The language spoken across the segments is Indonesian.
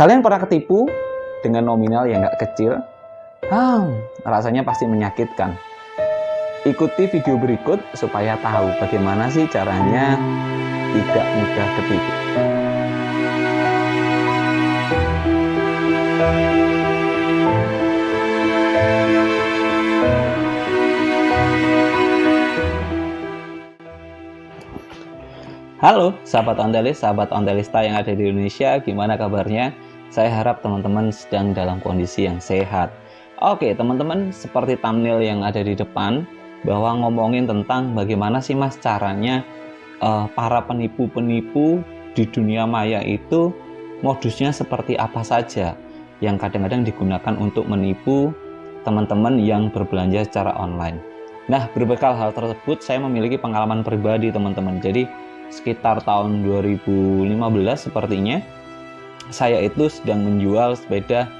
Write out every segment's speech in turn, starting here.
Kalian pernah ketipu dengan nominal yang nggak kecil? Rasanya pasti menyakitkan. Ikuti video berikut supaya tahu bagaimana sih caranya tidak mudah ketipu. Halo sahabat ontelis, sahabat ontelista yang ada di Indonesia, gimana kabarnya? Saya harap teman-teman sedang dalam kondisi yang sehat. Oke teman-teman, seperti thumbnail yang ada di depan, bahwa ngomongin tentang bagaimana sih mas caranya para penipu-penipu di dunia maya itu modusnya seperti apa saja yang kadang-kadang digunakan untuk menipu teman-teman yang berbelanja secara online. Nah, berbekal hal tersebut saya memiliki pengalaman pribadi teman-teman. Jadi sekitar tahun 2015 sepertinya saya itu sedang menjual sepeda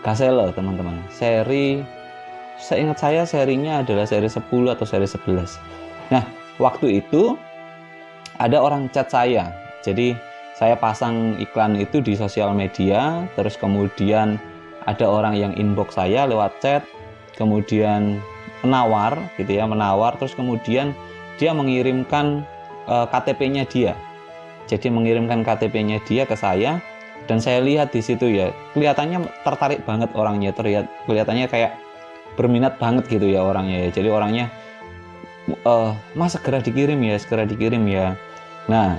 Gazelle teman-teman. Seingat saya serinya adalah seri 10 atau seri 11. Nah, waktu itu ada orang chat saya. Jadi saya pasang iklan itu di sosial media, terus kemudian ada orang yang inbox saya lewat chat, kemudian menawar gitu ya, terus kemudian dia mengirimkan KTP-nya dia. Jadi mengirimkan KTP-nya dia ke saya dan saya lihat di situ ya, kelihatannya tertarik banget orangnya, kelihatannya kayak berminat banget gitu ya orangnya ya. Jadi orangnya mas segera dikirim ya. Nah,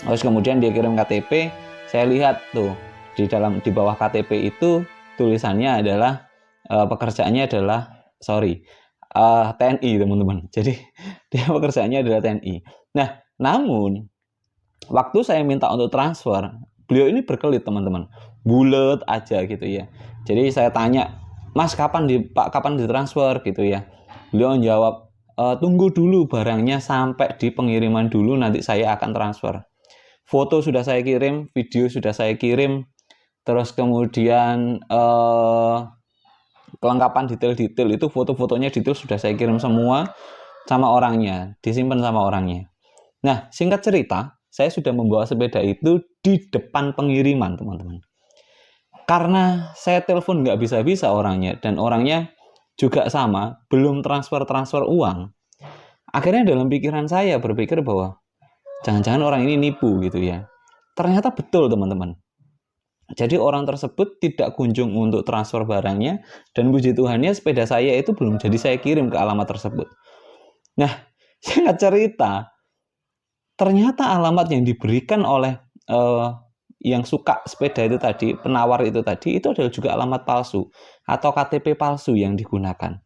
terus kemudian dia kirim KTP, saya lihat tuh di bawah KTP itu tulisannya adalah pekerjaannya adalah TNI teman-teman. Jadi dia pekerjaannya adalah TNI. Nah, namun waktu saya minta untuk transfer, beliau ini berkelit teman-teman, bulet aja gitu ya. Jadi saya tanya, mas kapan ditransfer gitu ya. Beliau menjawab, tunggu dulu barangnya sampai di pengiriman dulu, nanti saya akan transfer. Foto sudah saya kirim, video sudah saya kirim, terus kemudian kelengkapan detail-detail itu, foto-fotonya detail sudah saya kirim semua sama orangnya, disimpan sama orangnya. Nah, singkat cerita, saya sudah membawa sepeda itu di depan pengiriman teman-teman. Karena saya telepon nggak bisa-bisa orangnya, dan orangnya juga sama, belum transfer uang. Akhirnya dalam pikiran saya berpikir bahwa jangan-jangan orang ini nipu gitu ya. Ternyata betul teman-teman. Jadi orang tersebut tidak kunjung untuk transfer barangnya, dan puji Tuhannya sepeda saya itu belum jadi saya kirim ke alamat tersebut. Nah, singkat cerita, ternyata alamat yang diberikan oleh yang suka sepeda itu tadi, penawar itu tadi, itu adalah juga alamat palsu atau KTP palsu yang digunakan.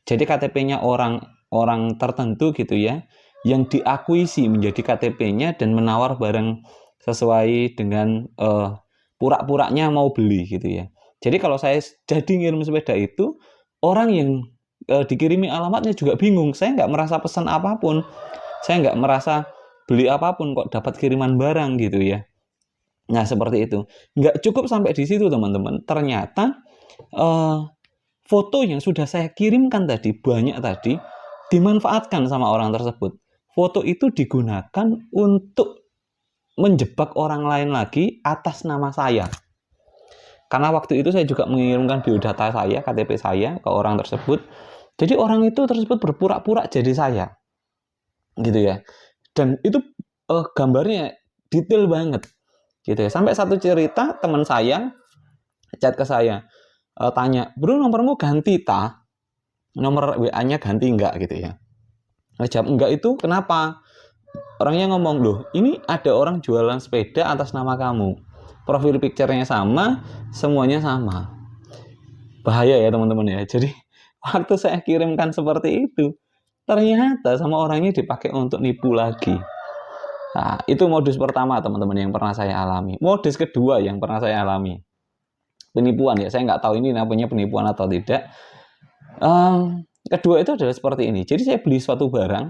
Jadi KTP-nya orang tertentu gitu ya, yang diakuisi menjadi KTP-nya dan menawar barang sesuai dengan pura-puranya mau beli gitu ya. Jadi kalau saya jadi ngirim sepeda itu, orang yang dikirimi alamatnya juga bingung. Saya nggak merasa pesan apapun, saya nggak merasa beli apapun, kok dapat kiriman barang gitu ya. Nah seperti itu. Nggak cukup sampai di situ teman-teman. Ternyata foto yang sudah saya kirimkan tadi, banyak tadi, dimanfaatkan sama orang tersebut. Foto itu digunakan untuk menjebak orang lain lagi atas nama saya. Karena waktu itu saya juga mengirimkan biodata saya, KTP saya ke orang tersebut. Jadi orang itu tersebut berpura-pura jadi saya. Gitu ya. Dan itu gambarnya detail banget. Gitu ya. Sampai satu cerita teman saya chat ke saya, tanya, "Bro, nomormu ganti ta? Nomor WA-nya ganti enggak?" gitu ya. Jawab, "Enggak." Itu kenapa? Orangnya ngomong, "Loh, ini ada orang jualan sepeda atas nama kamu. Profil picture-nya sama, semuanya sama." Bahaya ya teman-teman ya. Jadi waktu saya kirimkan seperti itu, ternyata sama orangnya dipakai untuk nipu lagi. Nah, itu modus pertama teman-teman yang pernah saya alami. Modus kedua yang pernah saya alami, penipuan ya. Saya nggak tahu ini namanya penipuan atau tidak. Kedua itu adalah seperti ini. Jadi saya beli suatu barang,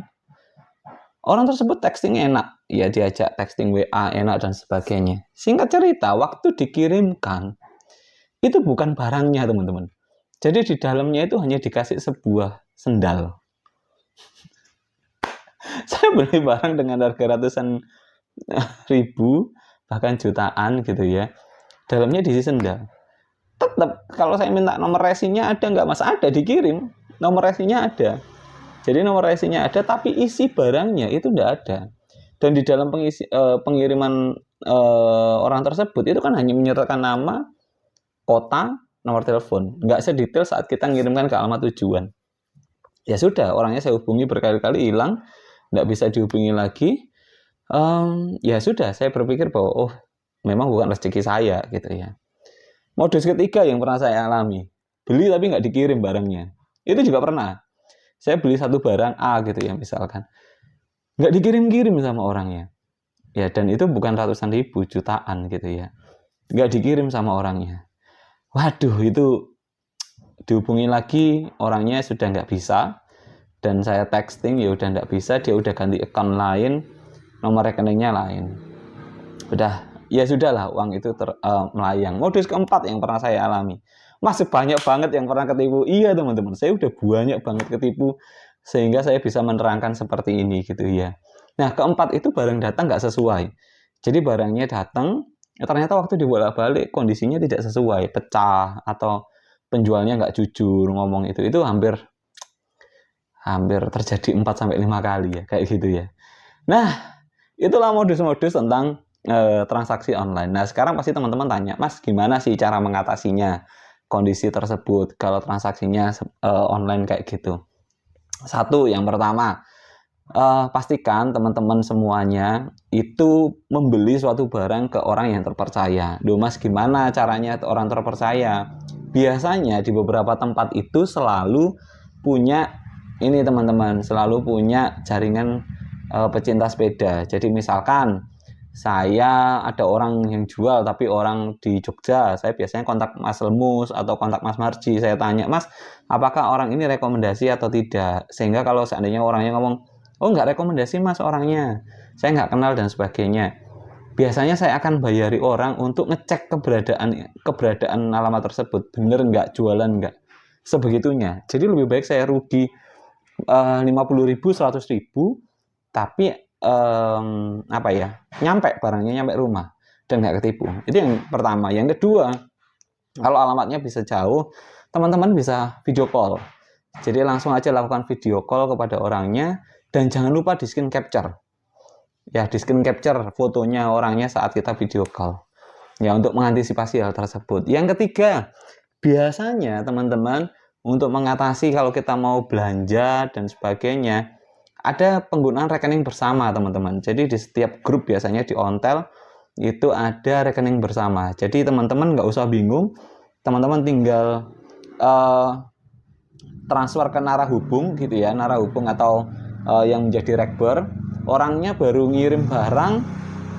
orang tersebut texting enak, ya diajak texting WA enak dan sebagainya. Singkat cerita, waktu dikirimkan, itu bukan barangnya teman-teman. Jadi di dalamnya itu hanya dikasih sebuah sendal. Saya beli barang dengan harga ratusan ribu, bahkan jutaan gitu ya. dalamnya diisi sendal. Tetap kalau saya minta nomor resinya ada nggak Mas? Ada, dikirim. Nomor resinya ada. Jadi nomor resinya ada, tapi isi barangnya itu nggak ada. Dan di dalam pengiriman orang tersebut itu kan hanya menyertakan nama, kota, nomor telepon. Nggak sedetail saat kita ngirimkan ke alamat tujuan. Ya sudah, orangnya saya hubungi berkali-kali, hilang, nggak bisa dihubungi lagi. Ya sudah, saya berpikir bahwa oh memang bukan rezeki saya gitu ya. Modus ketiga yang pernah saya alami, beli tapi nggak dikirim barangnya. Itu juga pernah. Saya beli satu barang A gitu ya misalkan, nggak dikirim-kirim sama orangnya. Ya dan itu bukan ratusan ribu, jutaan gitu ya. Nggak dikirim sama orangnya. Waduh, itu dihubungi lagi, orangnya sudah nggak bisa. Dan saya texting, ya udah nggak bisa, dia udah ganti account lain, nomor rekeningnya lain. Udah, ya sudahlah, uang itu melayang. Modus keempat yang pernah saya alami, masih banyak banget yang pernah ketipu. Iya teman-teman, saya udah banyak banget ketipu sehingga saya bisa menerangkan seperti ini gitu ya. Nah keempat itu barang datang nggak sesuai. Jadi barangnya datang, ternyata waktu dibolak-balik kondisinya tidak sesuai, pecah atau penjualnya nggak jujur ngomong itu hampir terjadi 4-5 kali ya kayak gitu ya. Nah itulah modus-modus tentang transaksi online. Nah sekarang pasti teman-teman tanya, Mas gimana sih cara mengatasinya kondisi tersebut kalau transaksinya online kayak gitu. Satu, yang pertama, pastikan teman-teman semuanya itu membeli suatu barang ke orang yang terpercaya. Duh Mas gimana caranya orang terpercaya? Biasanya di beberapa tempat itu selalu punya ini teman-teman, selalu punya jaringan pecinta sepeda. Jadi misalkan saya ada orang yang jual tapi orang di Jogja, saya biasanya kontak Mas Lemus atau kontak Mas Marji, saya tanya, Mas apakah orang ini rekomendasi atau tidak, sehingga kalau seandainya orangnya ngomong oh nggak rekomendasi Mas orangnya, saya nggak kenal dan sebagainya, biasanya saya akan bayari orang untuk ngecek keberadaan alamat tersebut, bener nggak, jualan nggak, sebegitunya. Jadi lebih baik saya rugi 50.000, 100.000, tapi apa ya, barangnya nyampe rumah dan nggak ketipu. Itu yang pertama. Yang kedua, kalau alamatnya bisa jauh, teman-teman bisa video call. Jadi langsung aja lakukan video call kepada orangnya dan jangan lupa di screen capture. Ya, di screen capture fotonya orangnya saat kita video call. Ya, untuk mengantisipasi hal tersebut. Yang ketiga, biasanya teman-teman untuk mengatasi kalau kita mau belanja dan sebagainya, ada penggunaan rekening bersama teman-teman. Jadi di setiap grup biasanya di Ontel itu ada rekening bersama. Jadi teman-teman nggak usah bingung, teman-teman tinggal transfer ke narahubung gitu ya, narahubung atau yang menjadi rekber. Orangnya baru ngirim barang,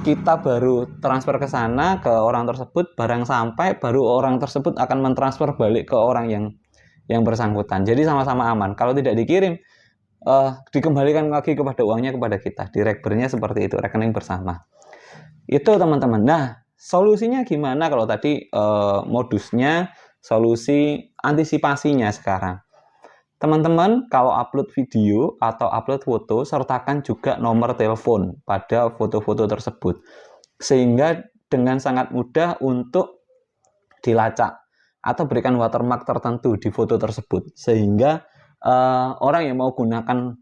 kita baru transfer ke sana ke orang tersebut, barang sampai baru orang tersebut akan mentransfer balik ke orang yang bersangkutan. Jadi sama-sama aman. Kalau tidak dikirim, dikembalikan lagi kepada uangnya kepada kita. Di rekbernya seperti itu, rekening bersama. Itu teman-teman. Nah, solusinya gimana kalau tadi modusnya, solusi antisipasinya sekarang. Teman-teman, kalau upload video atau upload foto, sertakan juga nomor telepon pada foto-foto tersebut. Sehingga dengan sangat mudah untuk dilacak atau berikan watermark tertentu di foto tersebut. Sehingga orang yang mau gunakan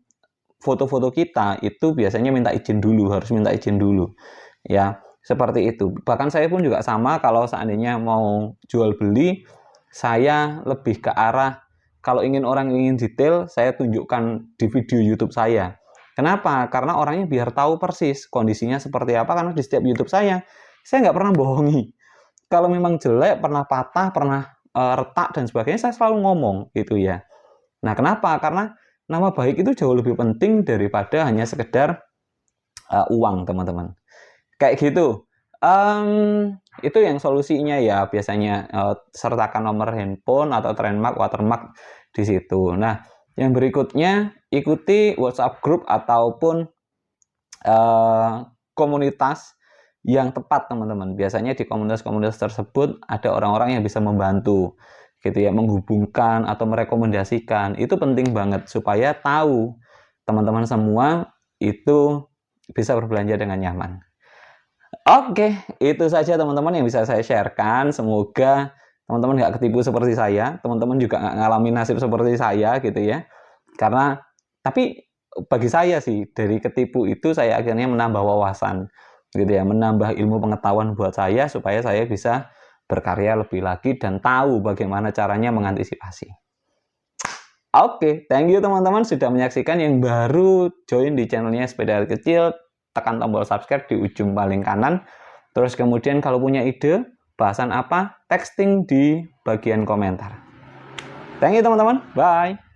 foto-foto kita itu biasanya harus minta izin dulu ya, seperti itu. Bahkan saya pun juga sama, kalau seandainya mau jual beli, saya lebih ke arah kalau orang ingin detail, saya tunjukkan di video YouTube saya. Kenapa? Karena orangnya biar tahu persis kondisinya seperti apa, karena di setiap YouTube saya nggak pernah bohongi. Kalau memang jelek, pernah patah, pernah retak dan sebagainya, saya selalu ngomong gitu ya. Nah, kenapa? Karena nama baik itu jauh lebih penting daripada hanya sekedar uang, teman-teman. Kayak gitu. Itu yang solusinya ya, biasanya sertakan nomor handphone atau trademark, watermark di situ. Nah, yang berikutnya, ikuti WhatsApp group ataupun komunitas yang tepat, teman-teman. Biasanya di komunitas-komunitas tersebut ada orang-orang yang bisa membantu gitu ya, menghubungkan atau merekomendasikan. Itu penting banget supaya tahu teman-teman semua itu bisa berbelanja dengan nyaman. Oke, itu saja teman-teman yang bisa saya sharekan. Semoga teman-teman nggak ketipu seperti saya, teman-teman juga nggak ngalamin nasib seperti saya gitu ya. Karena tapi bagi saya sih dari ketipu itu saya akhirnya menambah wawasan gitu ya, menambah ilmu pengetahuan buat saya supaya saya bisa berkarya lebih lagi dan tahu bagaimana caranya mengantisipasi. Oke, thank you teman-teman sudah menyaksikan. Yang baru join di channelnya Sepeda Kecil, tekan tombol subscribe di ujung paling kanan. Terus kemudian kalau punya ide, bahasan apa, texting di bagian komentar. Thank you teman-teman, bye!